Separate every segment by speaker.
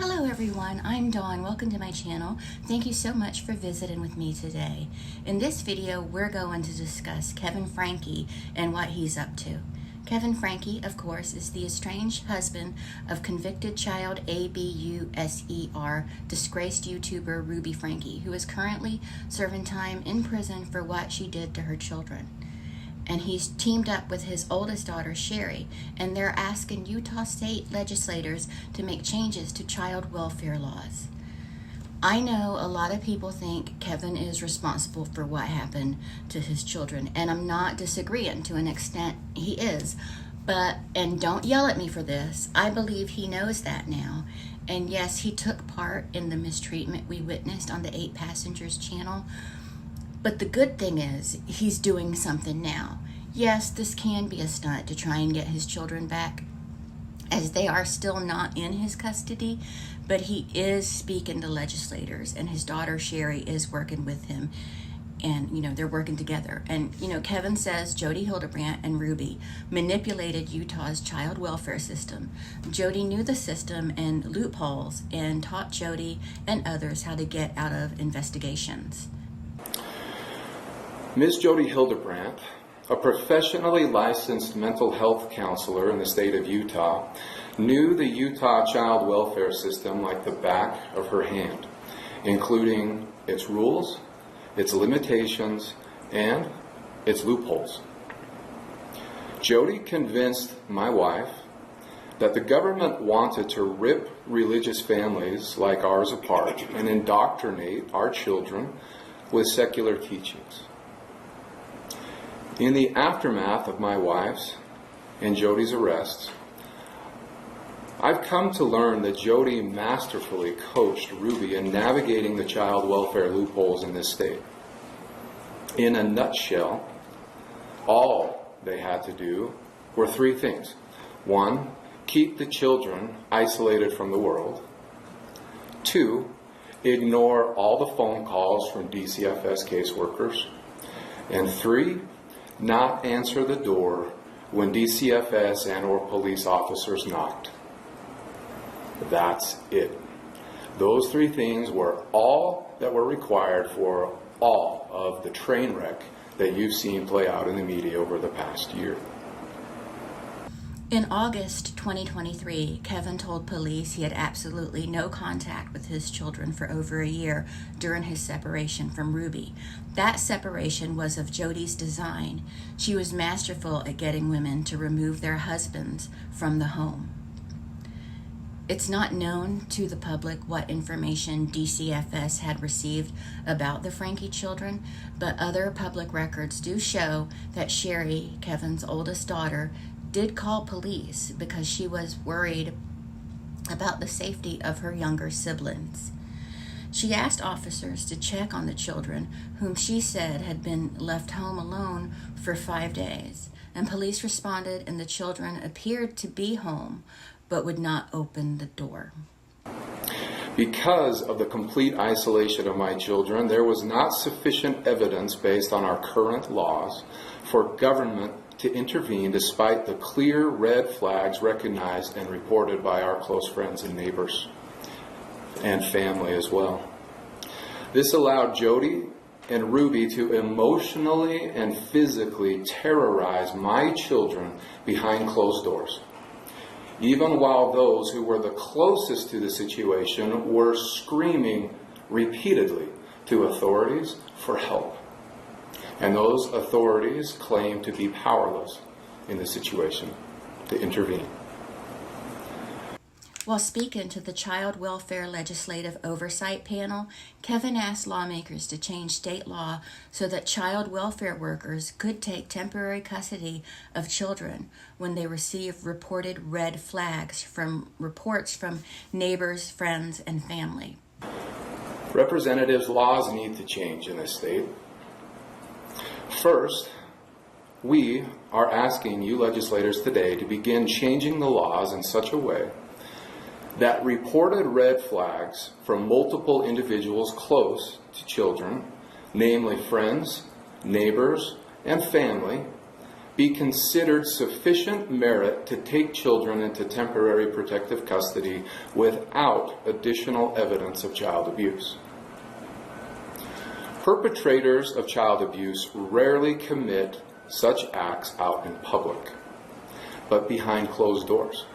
Speaker 1: Hello everyone, I'm Dawn. Welcome to my channel. Thank you so much for visiting with me today. In this video, we're going to discuss Kevin Franke and what he's up to. Kevin Franke, of course, is the estranged husband of convicted child abuser, disgraced YouTuber Ruby Franke, who is currently serving time in prison for what she did to her children. And he's teamed up with his oldest daughter, Sherry, and they're asking Utah state legislators to make changes to child welfare laws. I know a lot of people think Kevin is responsible for what happened to his children, and I'm not disagreeing. To an extent, he is. And don't yell at me for this, I believe he knows that now. And yes, he took part in the mistreatment we witnessed on the 8 Passengers channel. But the good thing is, he's doing something now. Yes, this can be a stunt to try and get his children back, as they are still not in his custody, but he is speaking to legislators, and his daughter Sherry is working with him, and they're working together. And Kevin says Jody Hildebrandt and Ruby manipulated Utah's child welfare system. Jody knew the system and loopholes and taught Jody and others how to get out of investigations.
Speaker 2: Ms. Jody Hildebrandt, a professionally licensed mental health counselor in the state of Utah, knew the Utah child welfare system like the back of her hand, including its rules, its limitations, and its loopholes. Jody convinced my wife that the government wanted to rip religious families like ours apart and indoctrinate our children with secular teachings. In the aftermath of my wife's and Jody's arrests, I've come to learn that Jody masterfully coached Ruby in navigating the child welfare loopholes in this state. In a nutshell, all they had to do were 3 things. 1, keep the children isolated from the world. 2, ignore all the phone calls from DCFS caseworkers. And 3, not answer the door when DCFS and/or police officers knocked. That's it. Those 3 things were all that were required for all of the train wreck that you've seen play out in the media over the past year.
Speaker 1: In August 2023, Kevin told police he had absolutely no contact with his children for over a year during his separation from Ruby. That separation was of Jody's design. She was masterful at getting women to remove their husbands from the home. It's not known to the public what information DCFS had received about the Franke children, but other public records do show that Sherry, Kevin's oldest daughter, did call police because she was worried about the safety of her younger siblings. She asked officers to check on the children, whom she said had been left home alone for 5 days, and police responded and the children appeared to be home but would not open the door.
Speaker 2: Because of the complete isolation of my children, there was not sufficient evidence based on our current laws for government to intervene despite the clear red flags recognized and reported by our close friends and neighbors and family as well. This allowed Jody and Ruby to emotionally and physically terrorize my children behind closed doors, even while those who were the closest to the situation were screaming repeatedly to authorities for help. And those authorities claim to be powerless in the situation to intervene.
Speaker 1: While speaking to the Child Welfare Legislative Oversight Panel, Kevin asked lawmakers to change state law so that child welfare workers could take temporary custody of children when they receive reported red flags from reports from neighbors, friends, and family.
Speaker 2: Representatives' laws need to change in this state. First, we are asking you legislators today to begin changing the laws in such a way that reported red flags from multiple individuals close to children, namely friends, neighbors, and family, be considered sufficient merit to take children into temporary protective custody without additional evidence of child abuse. Perpetrators of child abuse rarely commit such acts out in public, but behind closed doors.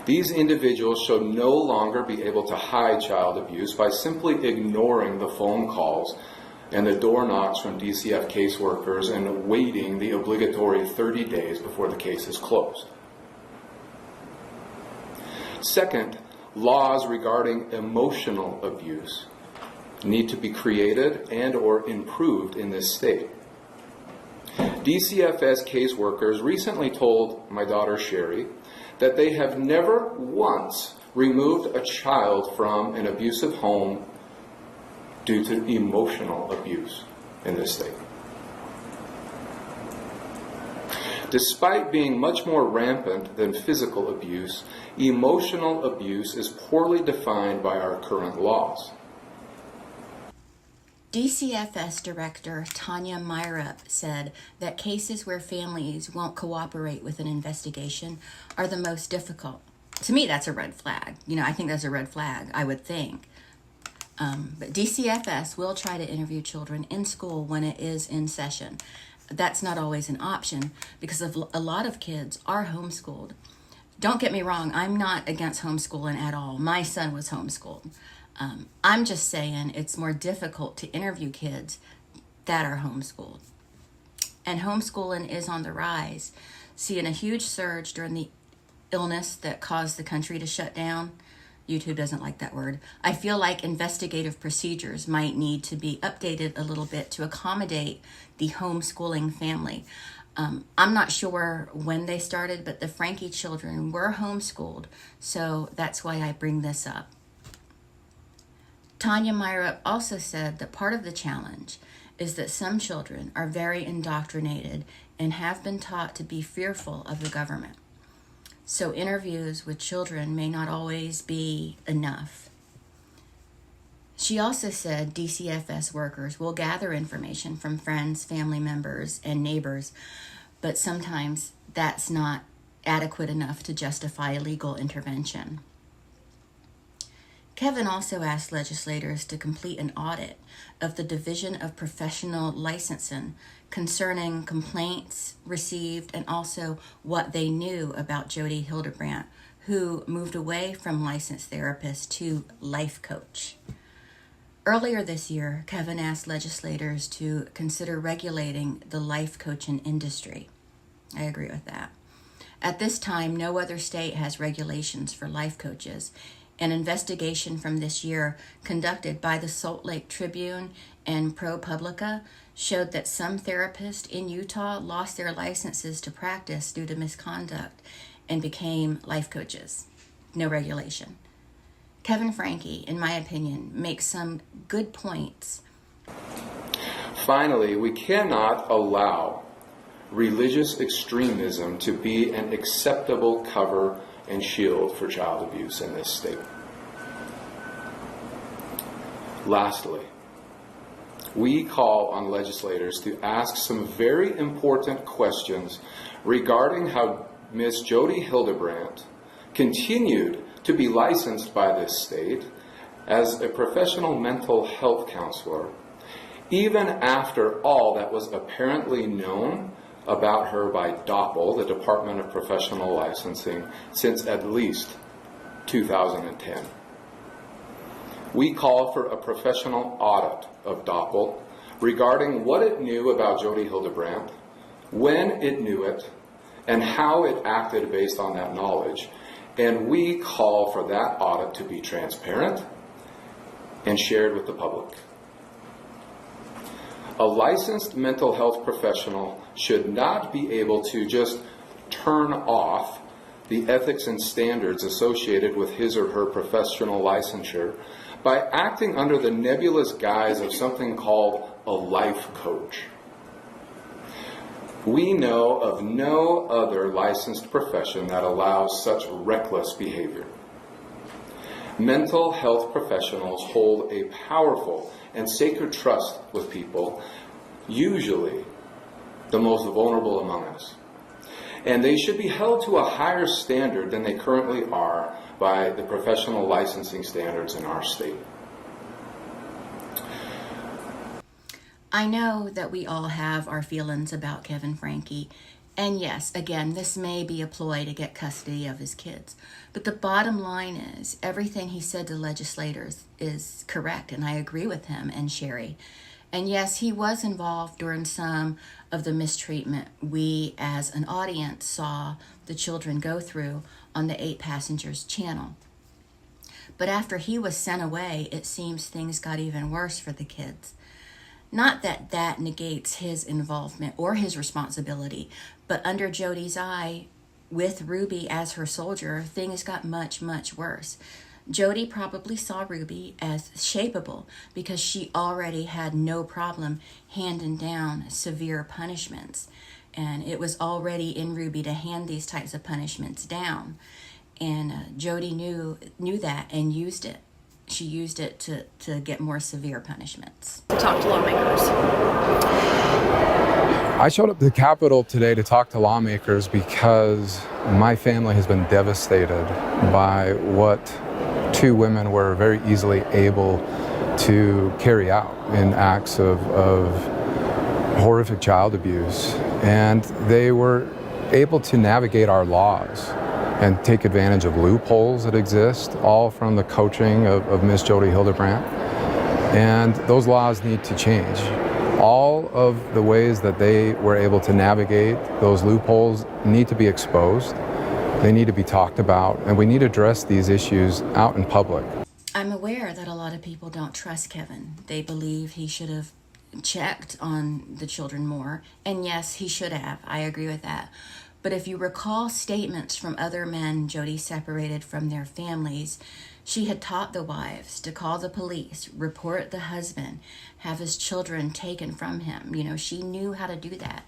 Speaker 2: These individuals should no longer be able to hide child abuse by simply ignoring the phone calls and the door knocks from DCF caseworkers and waiting the obligatory 30 days before the case is closed. Second, laws regarding emotional abuse need to be created and or improved in this state. DCFS caseworkers recently told my daughter Sherry that they have never once removed a child from an abusive home due to emotional abuse in this state. Despite being much more rampant than physical abuse, emotional abuse is poorly defined by our current laws.
Speaker 1: DCFS Director Tanya Myrup said that cases where families won't cooperate with an investigation are the most difficult. To me, that's a red flag. I think that's a red flag, I would think. But DCFS will try to interview children in school when it is in session. That's not always an option because a lot of kids are homeschooled. Don't get me wrong, I'm not against homeschooling at all. My son was homeschooled. I'm just saying it's more difficult to interview kids that are homeschooled. And homeschooling is on the rise, seeing a huge surge during the illness that caused the country to shut down. YouTube doesn't like that word. I feel like investigative procedures might need to be updated a little bit to accommodate the homeschooling family. I'm not sure when they started, but the Franke children were homeschooled, so that's why I bring this up. Tanya Myrup also said that part of the challenge is that some children are very indoctrinated and have been taught to be fearful of the government. So interviews with children may not always be enough. She also said DCFS workers will gather information from friends, family members, and neighbors, but sometimes that's not adequate enough to justify legal intervention. Kevin also asked legislators to complete an audit of the Division of Professional Licensing concerning complaints received and also what they knew about Jody Hildebrandt, who moved away from licensed therapist to life coach. Earlier this year, Kevin asked legislators to consider regulating the life coaching industry. I agree with that. At this time, no other state has regulations for life coaches. An investigation from this year conducted by the Salt Lake Tribune and ProPublica showed that some therapists in Utah lost their licenses to practice due to misconduct and became life coaches. No regulation. Kevin Franke, in my opinion, makes some good points.
Speaker 2: Finally, we cannot allow religious extremism to be an acceptable cover and shield for child abuse in this state. Lastly, we call on legislators to ask some very important questions regarding how Ms. Jody Hildebrandt continued to be licensed by this state as a professional mental health counselor, even after all that was apparently known about her by DOPL, the Department of Professional Licensing, since at least 2010. We call for a professional audit of DOPL regarding what it knew about Jody Hildebrandt, when it knew it, and how it acted based on that knowledge. And we call for that audit to be transparent and shared with the public. A licensed mental health professional should not be able to just turn off the ethics and standards associated with his or her professional licensure by acting under the nebulous guise of something called a life coach. We know of no other licensed profession that allows such reckless behavior. Mental health professionals hold a powerful and sacred trust with people, usually the most vulnerable among us. And they should be held to a higher standard than they currently are by the professional licensing standards in our state.
Speaker 1: I know that we all have our feelings about Kevin Franke. And yes, again, this may be a ploy to get custody of his kids. But the bottom line is, everything he said to legislators is correct, and I agree with him and Sherry. And yes, he was involved during some of the mistreatment we as an audience saw the children go through on the 8 Passengers channel. But after he was sent away, it seems things got even worse for the kids. Not that that negates his involvement or his responsibility, but under Jody's eye, with Ruby as her soldier, things got much, much worse. Jody probably saw Ruby as shapeable because she already had no problem handing down severe punishments. And it was already in Ruby to hand these types of punishments down. And Jody knew that and used it. She used it to get more severe punishments.
Speaker 3: To talk to lawmakers.
Speaker 4: I showed up to the Capitol today to talk to lawmakers because my family has been devastated by what 2 women were very easily able to carry out in acts of horrific child abuse. And they were able to navigate our laws and take advantage of loopholes that exist, all from the coaching of Miss Jody Hildebrandt. And those laws need to change. All of the ways that they were able to navigate those loopholes need to be exposed. They need to be talked about, and we need to address these issues out in public.
Speaker 1: I'm aware that a lot of people don't trust Kevin. They believe he should have checked on the children more. And yes, he should have. I agree with that. But if you recall statements from other men Jody separated from their families, she had taught the wives to call the police, report the husband, have his children taken from him. You know, she knew how to do that.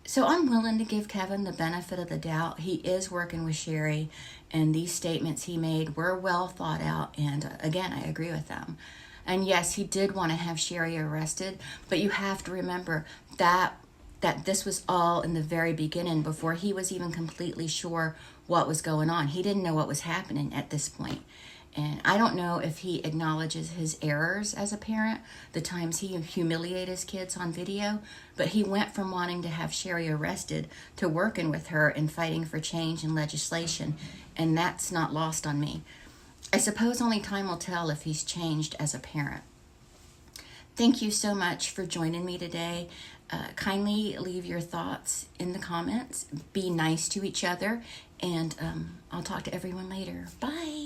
Speaker 1: So I'm willing to give Kevin the benefit of the doubt. He is working with Sherry, and these statements he made were well thought out. And again, I agree with them. And yes, he did want to have Sherry arrested, but you have to remember that this was all in the very beginning, before he was even completely sure what was going on. He didn't know what was happening at this point. And I don't know if he acknowledges his errors as a parent, the times he humiliated his kids on video, but he went from wanting to have Sherry arrested to working with her and fighting for change in legislation, and that's not lost on me. I suppose only time will tell if he's changed as a parent. Thank you so much for joining me today. Kindly leave your thoughts in the comments. Be nice to each other, and I'll talk to everyone later. Bye.